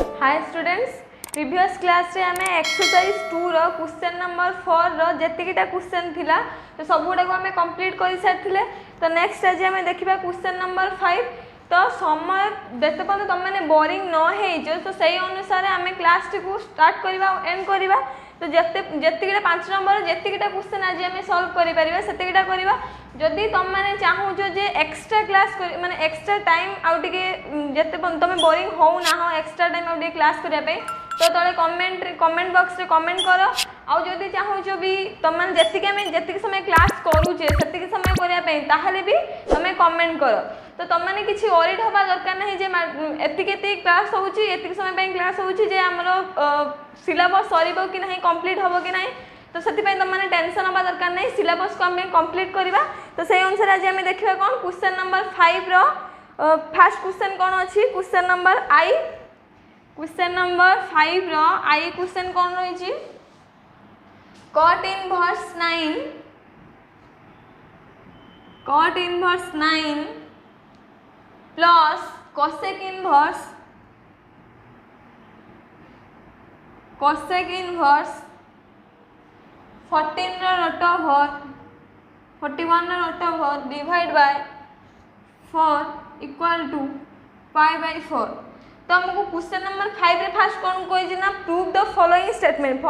Hi students, previous class रे आमे exercise 2 रो question number 4 रो जतिकिटा question थिला तो सब गुडा को आमे कंप्लीट करि सारथिले। तो नेक्स्ट आज आमे देखिबा क्वेश्चन नंबर 5। तो समय जते पन तुम माने बोरिंग न हे जो तो सही अनुसार आमे क्लास को स्टार्ट करबा एंड करबा। तो जतिकिटा 5 नंबर जतिकिटा क्वेश्चन आज आमे सॉल्व करि परिबा सेतिकिटा करबा। जदि तुम माने चाहू जो जे एक्स्ट्रा क्लास माने एक्स्ट्रा टाइम आउ टिके जते तुम बोरिंग हो ना हो एक्स्ट्रा टाइम आउ टिके क्लास करिया पे तो तले कमेंट बॉक्स रे कमेंट करो। आउ जदि चाहू जो भी तुम माने जतिके समय क्लास करूचे सेतिके समय करिया पे ताहले भी तुम कमेंट करो। तो तुम माने किछि ओरिड होबा दरकार नहीं जे एतिके क्लास होउची एतिके समय पे क्लास होउची जे हमरो सिलेबस सरीबो कि नहीं कंप्लीट होबो कि नहीं। तो से तुम मैंने टेंशन हवा दरकार नहीं, सिलेबस को आम कंप्लीट करवा। तो से अनुसार आज आम देखा कौन क्वेश्चन नंबर 5 रो फास्ट क्वेश्चन कौन अच्छी क्वेश्चन नंबर आई। क्वेश्चन नंबर 5 रो आई क्वेश्चन कौन रही cot inverse 9 plus cosec inverse 41 root over divide by 4 equal to pi by 4। तो हमको क्वेश्चन नंबर 5 रे फास्ट कौन कहि ना प्रूव द फॉलोइंग स्टेटमेंट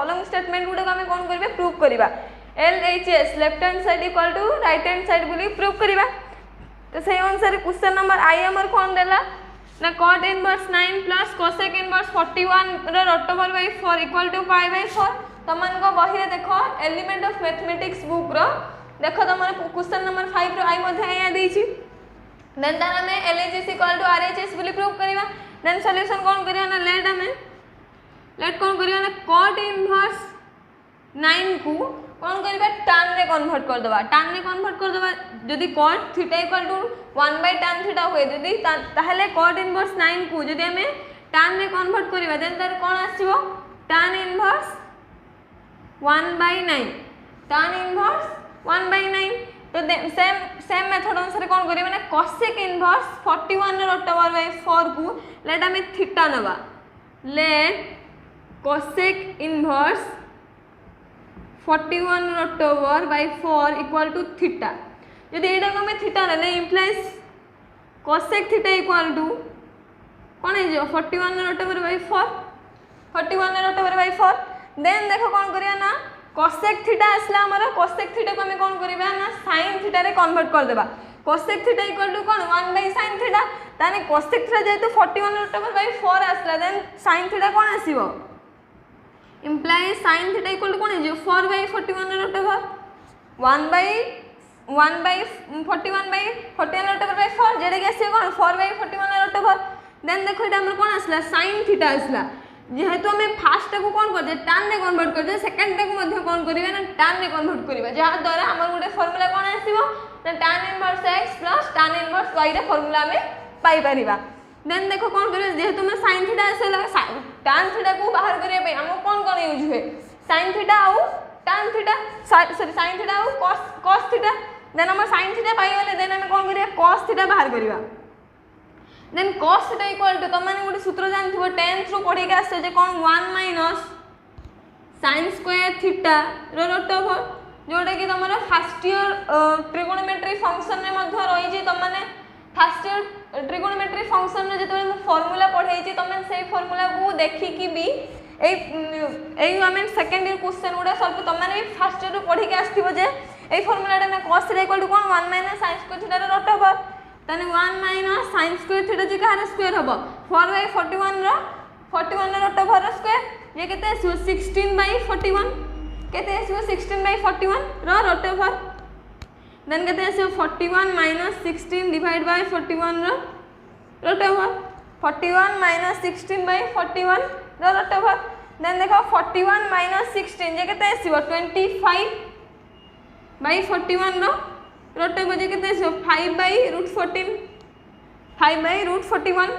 गुडा हम कौन करबे प्रूव करबा। LHS left hand side equal to right hand side बोली प्रूव करबा। तो सही अनुसार क्वेश्चन नंबर आई हमर कौन देला ना cot inverse 9 plus cosec inverse 41 रो root over by 4 equal to pi by 4। तुमन को बही रे देखो एलिमेंट ऑफ मैथमेटिक्स बुक रो देखो तुम क्वेश्चन नंबर 5 रो आई मध्ये आया देछि। देन तार हमें LHS इक्वल टू RHS बोली प्रूव करबा। देन सॉल्यूशन कौन करिया ना लेट कौन करिया ना cot इनवर्स 9 को कौन करबा tan रे कन्वर्ट कर देबा। जदी cot theta equal to 1/tan theta होए जदी ताहले cot इनवर्स 9 को जदी हमें tan रे कन्वर्ट करबा देन तार कौन आसीबो tan इनवर्स 1/9 tan इनवर्स 1/9। तो सेम मेथड अनुसार कौन करिबा ना cosec inverse 41 root over by 4 को लेट हमें थीटा नबा। Let cosec inverse 41 root over by 4 equal to theta. जदि एटा को हमें थीटा ले implies cosec theta equal to कौन है जो 41 रूट ओवर बाय 4 देन देखो कौन करिया ना cosec थीटा आसला हमरो cosec थीटा को हमें कौन करिबा ना sin थीटा रे कन्वर्ट कर देबा। cosec थीटा इक्वल टू कौन 1/sin थीटा ताने cosec थीटा जेतु 41 रूट ओवर बाय 4 आसला देन sin थीटा कौन आसीबो implies sin theta equal to कौन है जो 4/41 root over 1/41 root over by 4 जेडे के आसी कौन 4/41 रूट ओवर। देन देखो एटा हमर कौन आसला sin थीटा आसला जेहेतु हमें फास्ट को कौन कर tan रे कन्वर्ट कर सेकंड को मध्य कौन करिवे ना tan रे कन्वर्ट करिवा जहा द्वारा हमर गुटे फार्मूला कौन आसीबो ना tan inverse x plus tan inverse y रे फार्मूला हमें पाई परिबा। देन देखो कौन करिवे जेहेतु हमें sin थीटा आसला tan थीटा को बाहर करिया पे हमको कौन यूज हुए sin थीटा आउ tan theta sorry sin theta आउ cos थीटा। देन हम sin थीटा पाई गले देन हम कौन करिया cos थीटा बाहर करिवा। Then cos theta equal to तुम माने गोटे सूत्र जानथिबो 10th रो पढी के आसे जे कोन 1 माइनस sin स्क्वायर थीटा रो रूट ओवर जोटा कि तमरो फर्स्ट ईयर ट्रिगोनोमेट्री फंक्शन रे मध्य रही जे तुम माने फर्स्ट ईयर ट्रिगोनोमेट्री फंक्शन रे जेतबे फार्मूला पढाई जे तुम माने सेही फार्मूला को देखि कि भी एई हमें सेकंड ईयर क्वेश्चन गुडा सब तुम माने भी फर्स्ट ईयर रो पढी के आस्थिबो जे एई फार्मूलाटा ना cos थीटा इक्वल टू कोन 1 माइनस sin स्क्वायर थीटा रो रूट ओवर तने 1 माइनस sin स्क्वायर थीटा जे कहार स्क्वायर हबो 4/41 रो 41 रूट ओवर स्क्वायर ये केते आसीबो 16/41 केते आसीबो 16/41 रो रूट ओवर। देन केते आसीबो 41 माइनस 16 डिवाइड बाय 41 रो रूट ओवर 41 माइनस 16/41 रो रूट ओवर। देन देखो 41 माइनस 16 जे केते आसीबो 25/41 रो रूट ओवर जे केते आसीबो 5/√41।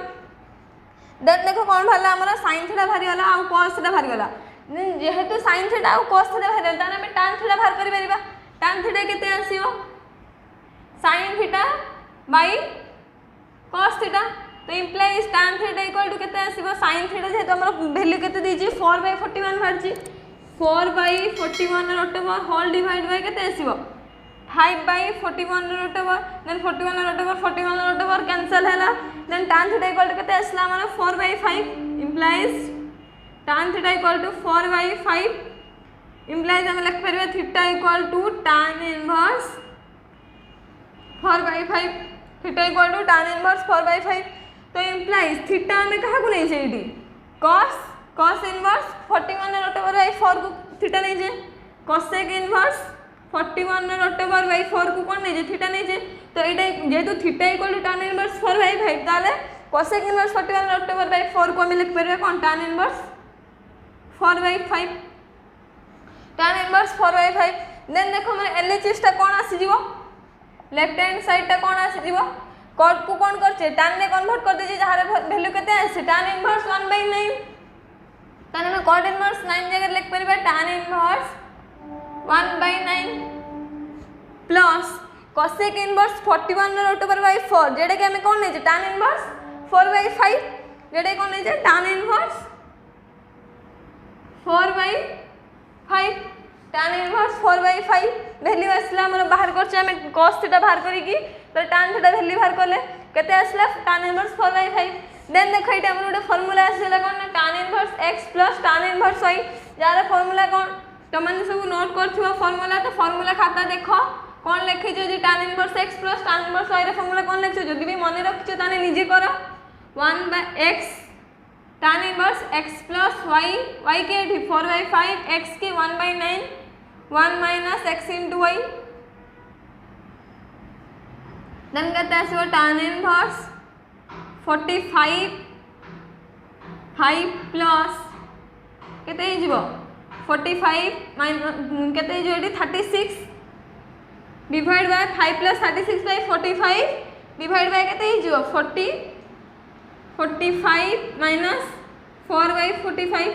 देन देखो कौन भाला हमरा sin थीटा भारी वाला आ cos थीटा भारी वाला जेहेतु sin थीटा आ cos थीटा भारी वाला ताने हम tan थीटा भार करि परिबा। tan थीटा केते आसीबो sin थीटा बाय cos थीटा तो implies tan theta equal to केते आसीबो sin थीटा जेहेतु हमर वैल्यू केते दीची 4/41 बाहरची 4/41 root over whole divide by केते आसीबो 5/41 root over then 41 root over 41 root over cancel हैला then tan theta equal to केते आसला हमर 4/5 implies tan theta equal to 4/5 implies हम लिख परबे theta equal to tan inverse 4/5 theta equal to tan inverse 4/5 तो इम्प्लाइज थीटा में कहा को नहीं चाहिए cos inverse 41 root over by 4 को थीटा नहीं जे cosec inverse 41 root over by 4 को कौन नहीं जे थीटा नहीं जे तो एटा जेहेतु theta equal to tan inverse 4/5 ताले cosec inverse 41 root over by 4 को हम लिख परबे कौन tan inverse 4/5 tan inverse 4/5 then देखो हमर LHS टा कौन आसी जीवो लेफ्ट हैंड साइड टा कौन आसी जीवो कॉट को कौन करछे tan ने कन्वर्ट कर दे जहार वैल्यू केते आसे tan इनवर्स 1/9 ताने में cot इनवर्स 9 जगह लिख परबे tan inverse 1/9 plus cosec inverse 41 root over by 4 जेडा के हमें कौन नै जे tan इनवर्स 4/5 जेडा कौन नै जे tan inverse 4/5 tan inverse 4/5 value आसला हमर बाहर करछे हमें cos थीटा बाहर करी की तो tan थीटा वैल्यू बाहर करले केते आसला tan इनवर्स 4/5 देन देखो एटा हमर उडे फार्मूला आसला कोन tan inverse x plus tan inverse y यार फार्मूला कोन तो मन सब नोट करथिबो फार्मूला तो फार्मूला खाता देखो कोन लिखि जो जे tan inverse x plus tan inverse y रे फार्मूला कोन लिखि जो जदी भी मन रखियो ताने निजे करो 1/x tan inverse x plus y के 4/5 x के 1/9 1 minus x into y then कहते हैं tan inverse 45 5 plus कहते हैं जीवो 45 minus कहते हैं जो eighty 36 divide by 5 plus 36 by 45 divide by कहते हैं जीवो 45 minus 4/45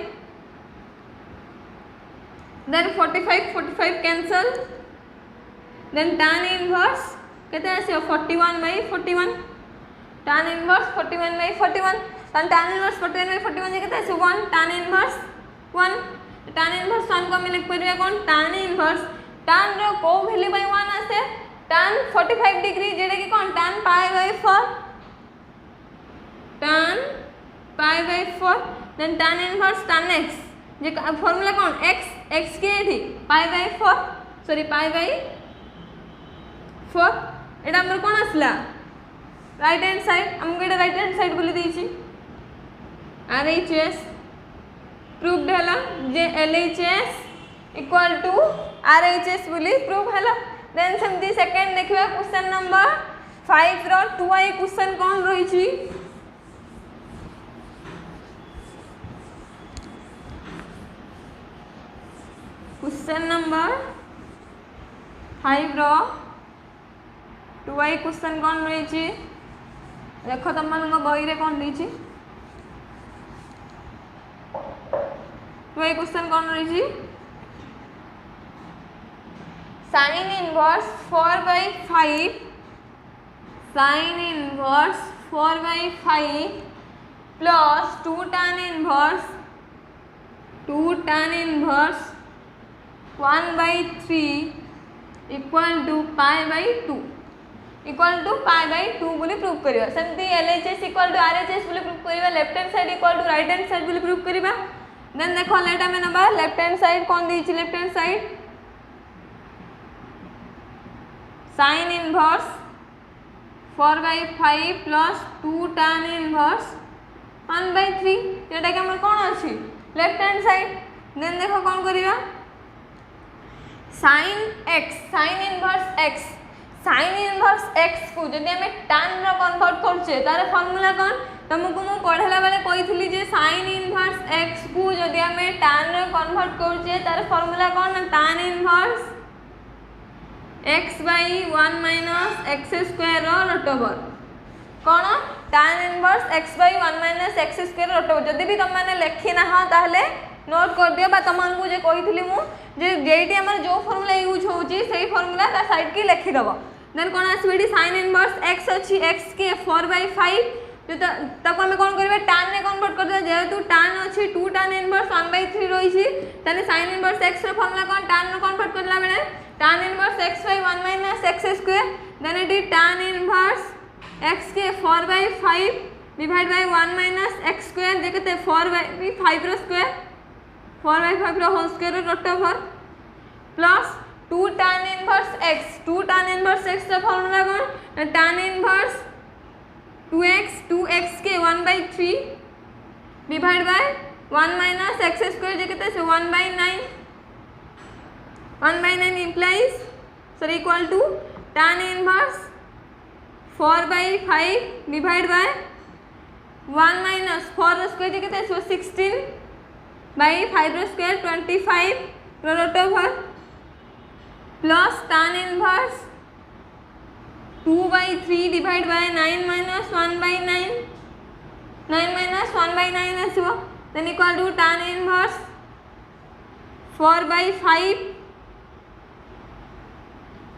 then 45 cancel then tan inverse कहते हैं ऐसे 41/41 tan inverse 41/41 tan inverse 41/41 कहते हैं ऐसे 1 tan inverse 1 tan inverse 1 को हम लिख परिया कौन tan inverse tan रो को वैल्यू बाय 1 आसे tan 45 डिग्री जेडे की कौन tan pi/4 tan pi/4 then tan inverse tan x जे फार्मूला कौन x के थी pi/4 सॉरी pi/4 एटा हमर कोन आसला राइट हैंड साइड हमके एटा राइट हैंड साइड बोली देछि RHS प्रूव्ड हला जे LHS इक्वल टू RHS बोली प्रूव हला देन सेमती सेकंड देखिबा क्वेश्चन नंबर 5 रो 2i क्वेश्चन कोन रही छी क्वेश्चन नंबर 5 रो 2i क्वेश्चन कौन रही छी देखो तुम मन बही रे कौन रही छी 2i क्वेश्चन कौन रही छी sin inverse 4/5 sin inverse 4/5 plus 2 tan inverse 1/3 equal to pi/2 बोली प्रूव करिवा सेमती LHS इक्वल टू RHS बोली प्रूव करिवा left hand side equal to right hand side बोली प्रूव करिवा देन देखो लेटा में नबा लेफ्ट हैंड साइड कौन दीची left hand side sin inverse 4/5 plus 2 tan inverse 1/3 जेटा के हमर कोन अछि लेफ्ट हैंड साइड देन देखो कौन करिवा sin इनवर्स x को जदि हमें tan रो कन्वर्ट करछे तारे फार्मूला कोन तुमको मु पढला बेले कहिथली जे sin इनवर्स x को जदि हमें tan रो कन्वर्ट करछे तारे फार्मूला कोन tan inverse x by 1 minus x square रो रूट ओवर कोन tan inverse x by 1 minus x square root over जदि भी तुम माने लेखि ना हो ताहले नोट कर दियो बा तमन को जे कहिथली मु जे जेटी हमर जो फार्मूला यूज होची सेही फार्मूला ता साइड की लिखि दबो देन कोन आसबेडी sin इनवर्स x अछि x के 4/5 ताको आम कौन करें tan ने कन्वर्ट कर जेहेतु tan अच्छी 2 tan इनवर्स 1/3 रही ताले sin इनवर्स x रो फॉर्मूला कौन tan नो कन्वर्ट करला बेले tan inverse x by 1 - x square then it is tan inverse x के 4/5 डिवाइड बाय 1 - x स्क्वायर जे केते 4/5 रो स्क्वायर 4/5 रो whole square root over plus 2 tan inverse x रो फॉर्मूला कौन tan इनवर्स 2x के 1/3 डिवाइड बाय 1 - x स्क्वायर जे केते 1/9 1/9 implies sorry equal to tan inverse 4/5 divide by 1 - 4 square जे केते 16/5 square 25 root over plus tan inverse 2/3 divide by 9 - 1/9 9 - 1/9 आसीबो then equal to tan inverse 4/5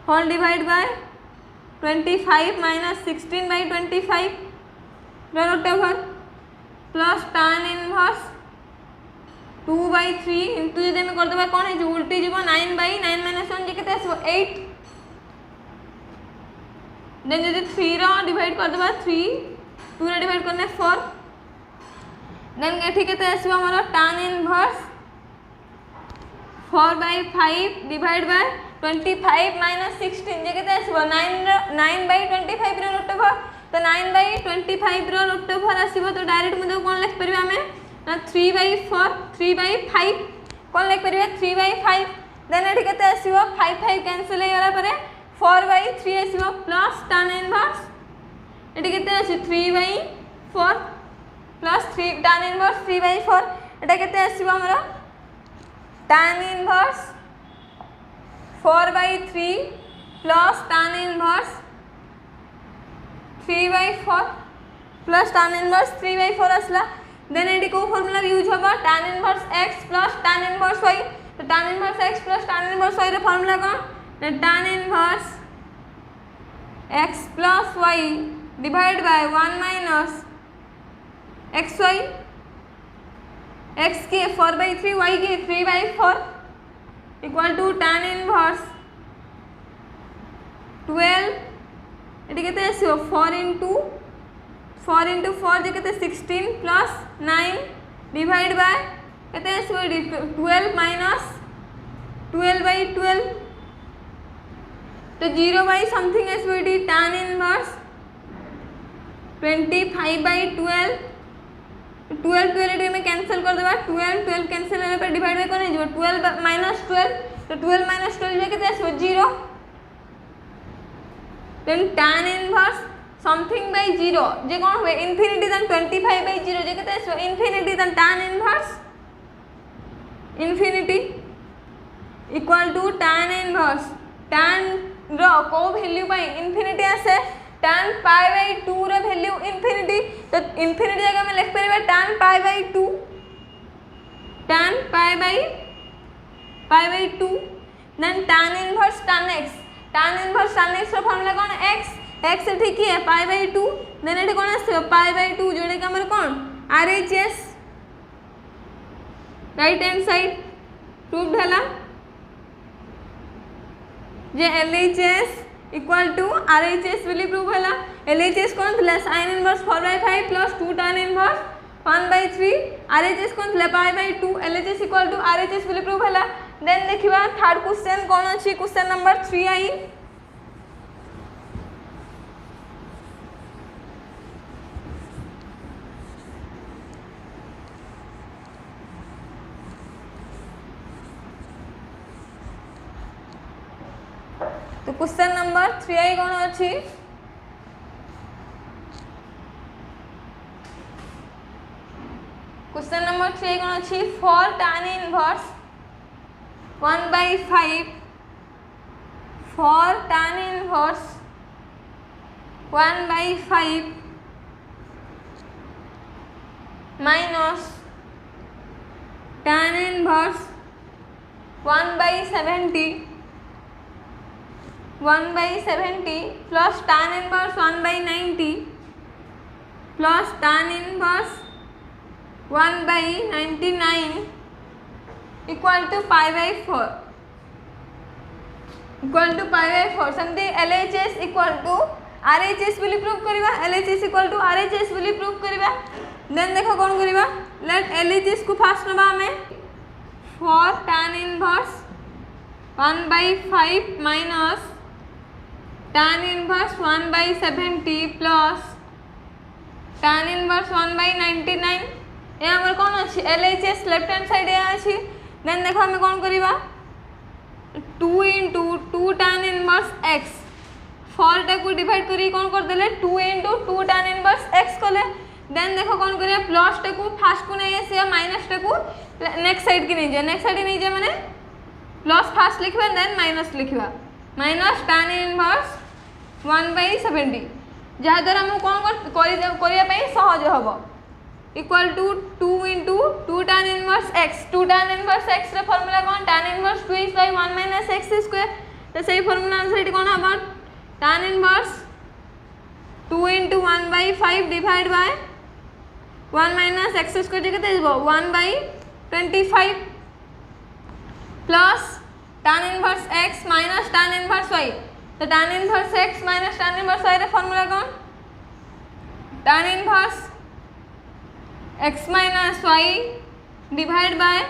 whole divide by 25 - 16/25 root over plus tan inverse 2/3 into जदि हम कर देबा कोन है उल्टी जीवो 9/9 - 1 जे केते आसीबो 8 देन जदि 3 रो डिवाइड कर देबा 3 2 रो डिवाइड करने 4 देन एठी केते आसीबो हमर tan इनवर्स 4/5 डिवाइड बाय 25 - 16 जे केते आसीबो 9/25 रो रूट ओवर तो 9/25 रो रूट ओवर आसीबो तो डायरेक्ट मते कोन लिख परबा हमें ना 3/4 3/5 कोन लिख परबा 3/5 देन एठी केते आसीबो 5 कैंसिल हे गला परे 4/3 आसीबो प्लस tan इनवर्स एठी केते आसी 3/4 प्लस 3 tan इनवर्स 3/4 एटा केते आसीबो हमरो tan inverse 4/3 plus tan inverse 3/4 plus tan inverse 3/4 आसला देन एटी को फार्मूला यूज होबा tan inverse x plus tan inverse y तो tan inverse x plus tan inverse y रो फार्मूला कोन tan inverse x plus y divide by 1 - xy x के 4/3 y के 3/4 equal to tan inverse 12 एटी केते आसीबो 4 into 4 जे केते 16 प्लस 9 डिवाइड बाय केते आसीबो 12 माइनस 12/12 तो 0 समथिंग आसीबो एटी tan इनवर्स 25/12 12 एटी में कैंसिल कर देबा 12 कैंसिल होले पर डिवाइड बाय कोन हो 12 - 12 तो 12 - 12 जे केते आसीबो 0 then tan inverse something by 0 जे कोन होवे इन्फिनिटी देन 25/0 जे केते आसीबो infinity then tan inverse infinity equal to tan inverse tan रो को वैल्यू बाय इन्फिनिटी आसे tan π/2 रो वैल्यू इन्फिनिटी तो इन्फिनिटी जगह में लिख परबा tan π/2 tan π/2 then tan inverse tan x रो फार्मूला कोन x ठीक है π/2 देन एटी कोन आसे π/2 जोड़े के हमर कोन RHS right hand side proved हला जे LHS इक्वल टू RHS वाली प्रूव हला LHS कोन थला sin inverse 4/5 plus 2 tan inverse 1/3 RHS कोन थला π/2 LHS इक्वल टू RHS वाली प्रूव हला देन देखिबा थर्ड क्वेश्चन कोन अछि क्वेश्चन नंबर 3 आई तो क्वेश्चन नंबर 3 आई कोन अछि क्वेश्चन नंबर 3 कोन अछि for tan inverse 1/5 for tan inverse 1/5 minus tan inverse 1/70 1/70 plus tan inverse 1/90 plus tan inverse 1/99 equal to π/4 सेमती LHS equal to RHS बोली prove करबा LHS equal to RHS बोली prove करबा then देखो कौन करबा लेट LHS को फास्ट नबा हमें 4 tan inverse 1/5 minus tan inverse 1/70 plus tan inverse 1/99 ये हमर कौन अछि LHS लेफ्ट हैंड साइड ए अछि देन देखो हमें कौन करबा 2 * 2 tan इनवर्स x 4 टा को डिवाइड करी कौन कर देले 2 * 2 tan इनवर्स x कले देन देखो कौन करिया प्लस टा को फास्ट को नहीं आसे माइनस टा को नेक्स्ट साइड की नहीं जाए नेक्स्ट साइड नहीं जाए माने प्लस फास्ट लिखबा देन माइनस लिखबा माइनस tan इनवर्स 1/70 जहा द्वारा हम कौन करिया पई सहज हबो equal to 2 * 2 tan inverse x 2 tan inverse x रे फार्मूला कौन tan इनवर्स 2x/1 - x² तो सही फार्मूला आंसर इट कौन हबो tan inverse 2 * 1/5 divide by 1 - x² जे केते जबो 1/25 प्लस tan inverse x minus tan inverse y तो tan inverse x minus tan inverse y रे फार्मूला कौन tan inverse x minus y divide by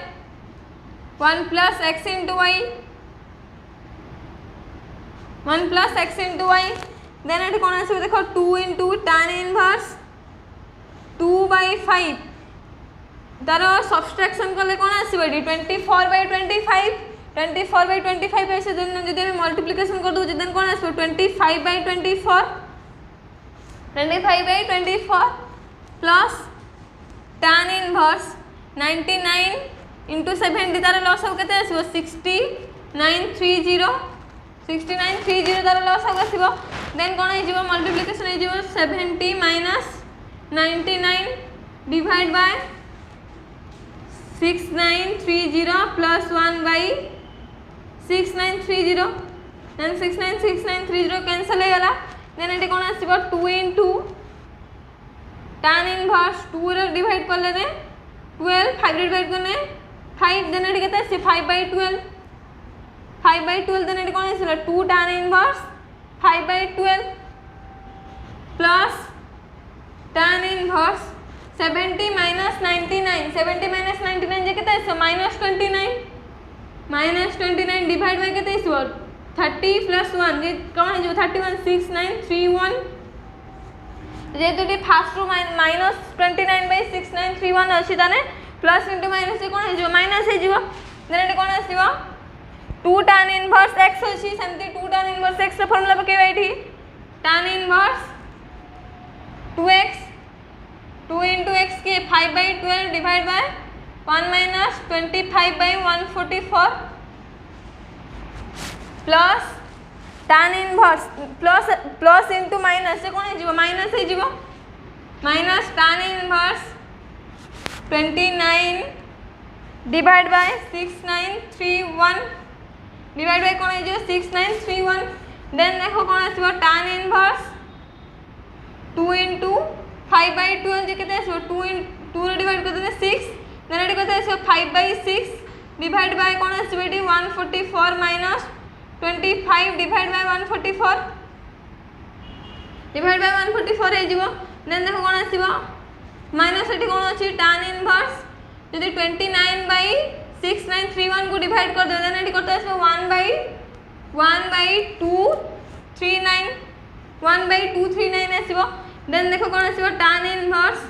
1 plus x into y 1 plus x into y then एटी कौन आसे देखो 2 * tan inverse 2/5 तारो subtraction कले कौन आसीबो 24/25 24/25 ऐसे देन जदि हम मल्टीप्लिकेशन कर दो देन कौन आसीबो 25/24 25/24 प्लस tan इनवर्स 99 * 70 तार लॉस हो केते आसीबो 6930 तार लॉस हो आसीबो देन कोन हे जीवो मल्टीप्लिकेशन हे जीवो 70 - 99 divide by 6930 plus 1/6930 then 6930 cancel हे गला देन एटी कोन आसीबो 2 * tan इनवर्स 2 रे डिवाइड करले ने 12 5 डिवाइड करने 5 देन एटी केते आसी 5/12 देन एटी कोन आसीला 2 tan inverse 5/12 plus tan inverse 70 - 99 70 - 99 जे केते आसी -29 डिवाइड बाय केते आसी 30 + 1 जे कोन हे जो 31 6931 जेतुटी फास्ट रो -29/6931 अछि ताने प्लस इनटू माइनस से कोन हे जो माइनस हे जीवो देन एटी कोन आसीबो 2 tan इनवर्स x अछि सेमती 2 tan इनवर्स x रे फार्मूला पकेबा एठी tan इनवर्स 2x 2 * x के 5/12 divide by 1 - 25/144 plus tan inverse plus into minus से कोन हे जीवो माइनस हे जीवो minus tan inverse 29 divide by 6931 divide by कोन हे जीवो 6931 देन देखो कोन आसीबो tan इनवर्स 2 * 5/12 जे केते आसीबो 2 रे डिवाइड कर देने 6 देन एटी केते आसीबो 5/6 डिवाइड बाय कोन आसीबो एटी 144 - 25 डिवाइड बाय 144 डिवाइड बाय 144 हे जीवो देन देखो कोन आसीबो माइनस एटी कोन अछि tan इनवर्स यदि 29/6931 को डिवाइड कर दो देन एटी करते आसीबो 1/239 आसीबो देन देखो कोन आसीबो tan इनवर्स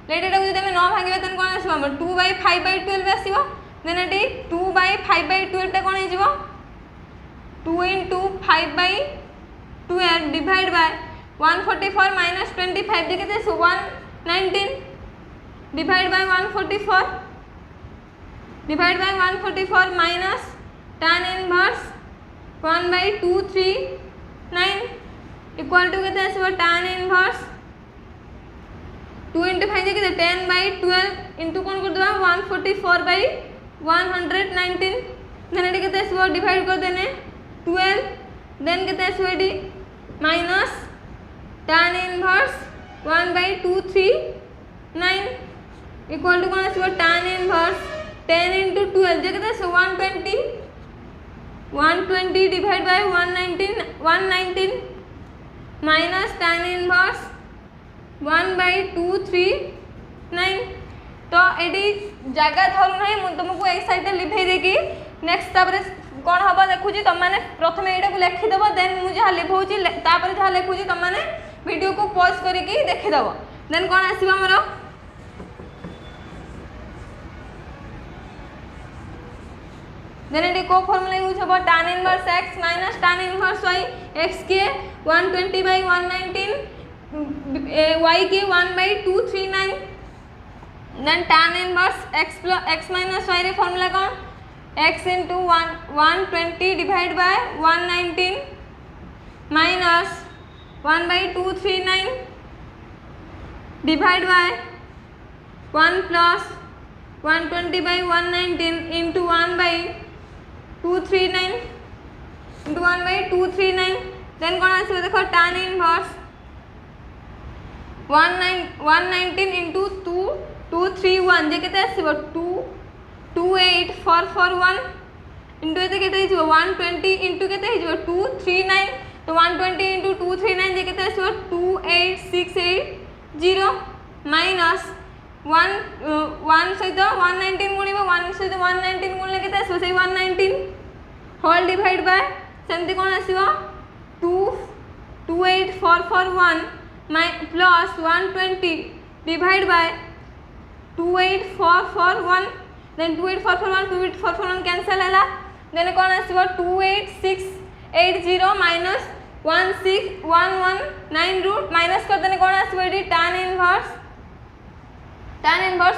लेट एटा जदि हम न भागिबा देन कोन आसीबो हमर 2/5/12 आसीबो देन एटी 2/5/12 टा कोन हे जीवो 2 * 5/12 डिवाइड बाय 144 - 25 जे केते 119 divide by 144 minus tan inverse 1/239 equal to केते आसीबो tan इनवर्स 2 * 5 जे केते 10/12 इनटू कोन कर देबा 144/119 देन एटी केते आसीबो डिवाइड कर देने 12 देन केते आसीबो एटी minus tan inverse 1/239 equal to कौन आसो tan इनवर्स 10 × 12 जे केते 120 divide by 119 minus tan inverse 1/239 तो एडी जगह धरु नहीं मु तुमको एक साइड लिभे देकी नेक्स्ट तापर कौन हम देखुँ तुम मैंने प्रथम यहाँ को लिखिदेव देन मुझे जहाँ लिखुची जहाँ लिखुची तुम मैंने वीडियो को पॉज करके देखीदेव देन कौन आसो आमर देन ये को फॉर्मूला यूज हम tan inverse x minus tan inverse y x के 120/119 y के 1/239 then tan inverse x minus y रे फॉर्मूला कौन x × 120 divide by 119 minus 1/239 divide by 1 plus 120/119 into 1/239 then कौन आसो देखो tan इनवर्स 119 इंटू 231 जे केते आसो 28441 इंटू एते केते हिजो 120 इंटू केते हिजो 239 तो 120 इंटू 239 जे केते आसो 28680 माइनस 1 सहित 119 गुणिबो 1 सहित 119 गुणले केते आसो से 119 होल डिवाइड बाय सेमती कौन आसो 28441 plus 120 divide by 28441 then 28441 cancel है देन कौन आसो 28680 माइनस 16119 रूट माइनस कर देने कौन आसो एडी tan इनवर्स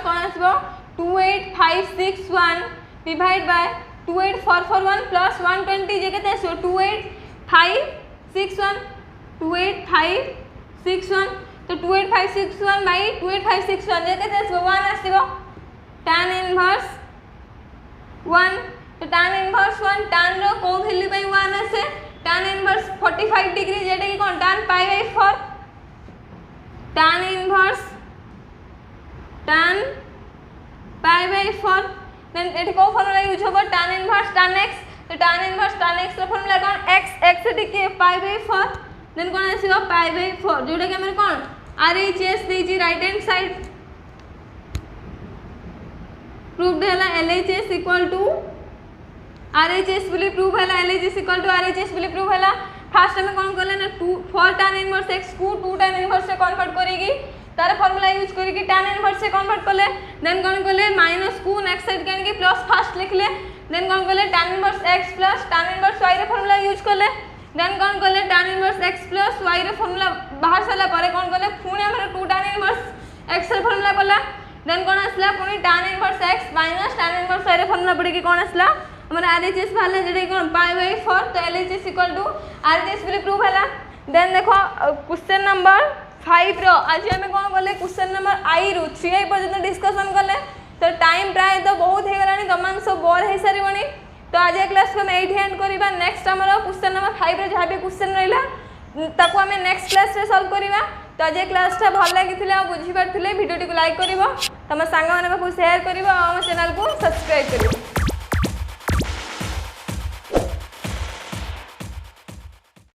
कौन आसो 28561 डिवाइड बाय 28441 प्लस 120 जे केते आसो 28561 तो 28561 बाय 28561 जे केते आसो 1 आसो tan इनवर्स 1 तो tan इनवर्स 1 tan रो को वैल्यू बाय 1 आसे tan इनवर्स 45 डिग्री जेटा कि कोन tan π/4 tan inverse tan π/4 then एठी को फॉर्मूला यूज होबो tan इनवर्स tan x तो tan इनवर्स tan x रो फॉर्मूला कोन x एटी के π/4 देन कोन आसीबो π/4 जोटा कि हमर कोन RHS देजी राइट हैंड साइड प्रूव्ड है LHS इक्वल टू RHS बोली प्रूव है LHS इक्वल टू RHS बोली प्रूव है फास्ट में कौन करले ना 2 4 tan इनवर्स x को 2 tan इनवर्स से कन्वर्ट करेगी तार फार्मूला यूज करके tan इनवर्स से कन्वर्ट करले देन कौन करले माइनस को नेक्स्ट साइड के प्लस फास्ट लिखले देन कौन करले tan inverse x plus tan inverse y रे फार्मूला यूज करले देन कौन करले tan inverse x plus y रे फार्मूला बाहर साला परे कौन करले पुणी हमर 2 tan इनवर्स x रे फार्मूला करला देन कौन आसला पुणी tan inverse x minus tan inverse y रे फार्मूला पड़ी कि कौन आसला हमारा RHS वाला जेडे कौन π/4 तो LHS इक्वल टू RHS बोली प्रूव है देन देखो क्वेश्चन नंबर 5 रो आज हमें कौन करले क्वेश्चन नंबर आई रु 3 पर्यंत डिस्कशन करले तो टाइम प्राय तो बहुत हो गलानी तमान सब बोर हो सारिबनी तो आज क्लास को हम एठी एंड करबा नेक्स्ट हमर क्वेश्चन नंबर 5 रे जहां भी क्वेश्चन रहला ताको हमें नेक्स्ट क्लास रे सॉल्व करबा तो आज क्लास टा भल लागिथिले आ बुझी पारथिले वीडियो टी को लाइक करबो तम संग माने को शेयर करबो आ हम चैनल को सब्सक्राइब करबो।